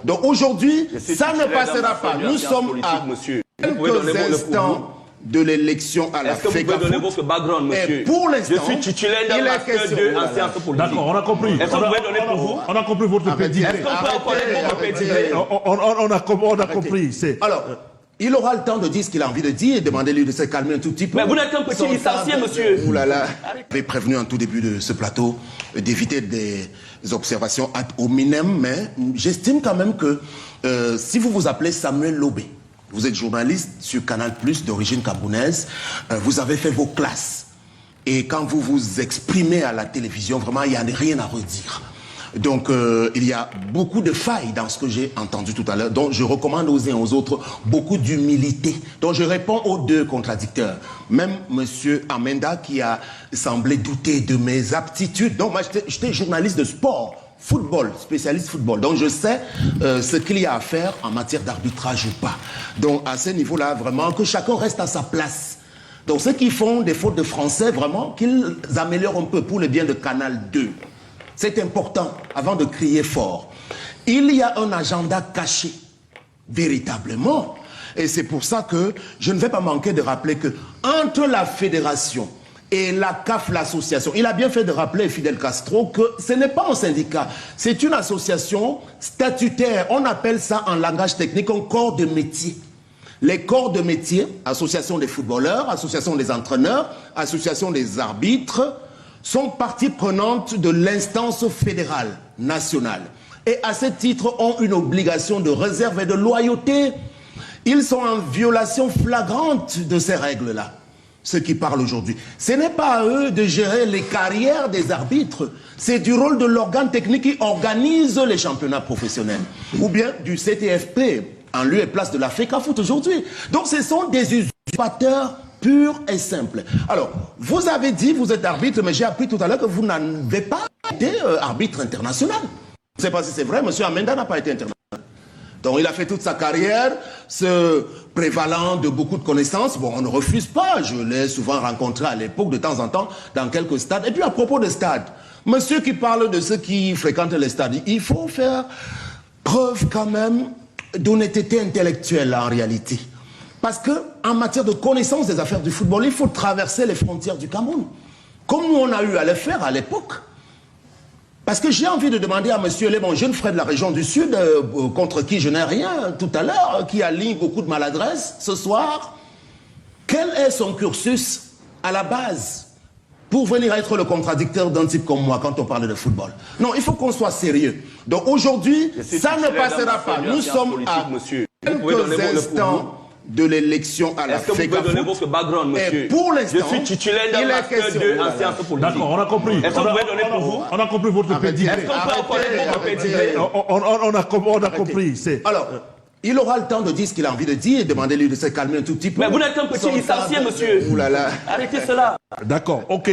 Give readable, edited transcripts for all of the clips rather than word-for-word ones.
Donc aujourd'hui, ça ne passera pas. Nous sommes à quelques instants de l'élection à la FECAFOOT. Est-ce que vous pouvez donner votre background, monsieur? Pour l'instant, je suis titulaire d'un master 2 en sciences politiques. D'accord, on a compris. Est-ce que vous pouvez donner pour vous? On a compris votre pédigré. Est-ce qu'on peut connaître votre pédigré? On a compris. Alors, il aura le temps de dire ce qu'il a envie de dire et demandez-lui de se calmer un tout petit peu. Mais vous n'êtes qu'un petit licencié, monsieur. Ouh là là. J'avais prévenu en tout début de ce plateau d'éviter des observations ad hominem, mais j'estime quand même que si vous vous appelez Samuel Lobé, vous êtes journaliste sur Canal+, d'origine camerounaise, vous avez fait vos classes. Et quand vous vous exprimez à la télévision, vraiment, il n'y a rien à redire. Donc, il y a beaucoup de failles dans ce que j'ai entendu tout à l'heure. Donc, je recommande aux uns et aux autres beaucoup d'humilité. Donc, je réponds aux deux contradicteurs. Même M. Amenda qui a semblé douter de mes aptitudes. Donc, moi, j'étais journaliste de sport. Football, spécialiste football. Donc je sais ce qu'il y a à faire en matière d'arbitrage ou pas. Donc à ce niveau-là, vraiment, que chacun reste à sa place. Donc ceux qui font des fautes de français, vraiment, qu'ils améliorent un peu pour le bien de Canal 2. C'est important, avant de crier fort. Il y a un agenda caché, véritablement. Et c'est pour ça que je ne vais pas manquer de rappeler que entre la fédération et la CAF, l'association, il a bien fait de rappeler, Fidel Castro, que ce n'est pas un syndicat, c'est une association statutaire. On appelle ça en langage technique un corps de métier. Les corps de métier, association des footballeurs, association des entraîneurs, association des arbitres, sont partie prenante de l'instance fédérale, nationale. Et à ce titre, ont une obligation de réserve et de loyauté. Ils sont en violation flagrante de ces règles-là. Ceux qui parlent aujourd'hui. Ce n'est pas à eux de gérer les carrières des arbitres. C'est du rôle de l'organe technique qui organise les championnats professionnels. Ou bien du CTFP, en lieu et place de la FECAFOOT aujourd'hui. Donc ce sont des usurpateurs purs et simples. Alors, vous avez dit, vous êtes arbitre, mais j'ai appris tout à l'heure que vous n'avez pas été arbitre international. Je ne sais pas si c'est vrai, M. Amenda n'a pas été international. Donc il a fait toute sa carrière, se prévalant de beaucoup de connaissances. Bon, on ne refuse pas, je l'ai souvent rencontré à l'époque, de temps en temps, dans quelques stades. Et puis à propos des stades, monsieur qui parle de ceux qui fréquentent les stades, il faut faire preuve quand même d'honnêteté intellectuelle en réalité. Parce qu'en matière de connaissance des affaires du football, il faut traverser les frontières du Cameroun. Comme nous on a eu à le faire à l'époque. Parce que j'ai envie de demander à monsieur les bons jeunes frères de la région du Sud, contre qui je n'ai rien tout à l'heure, qui aligne beaucoup de maladresse ce soir, quel est son cursus à la base pour venir être le contradicteur d'un type comme moi quand on parle de football? Non, il faut qu'on soit sérieux. Donc aujourd'hui, ça ne passera pas. Nous sommes à quelques instants de l'élection à la FECAFOOT. Est-ce que vous pouvez donner votre background, monsieur? Et pour l'instant, je suis titulaire d'un master 2 en sciences politiques. D'accord, on a compris. Est-ce que vous pouvez donner pour vous? On a compris votre pédigré. Est-ce qu'on peut connaître votre pédigré? On a compris. Alors, il aura le temps de dire ce qu'il a envie de dire et demandez-lui de se calmer un tout petit peu. Mais vous n'êtes qu'un petit licencié, monsieur. Ouh là là. Arrêtez cela. D'accord, ok.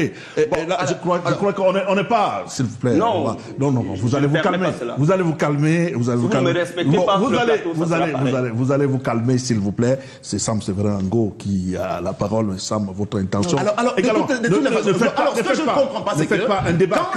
Là, je crois qu'on n'est pas, s'il vous plaît. Non. Non, vous allez vous calmer. Vous allez vous calmer. Vous allez vous calmer. Vous ne me respectez pas sur le plateau, vous allez vous calmer, s'il vous plaît. C'est Sam Séverin Ngo qui a la parole. Sam, votre intention. Alors, de toute façon, ce que je ne comprends pas, c'est que... Ne faites pas un débat.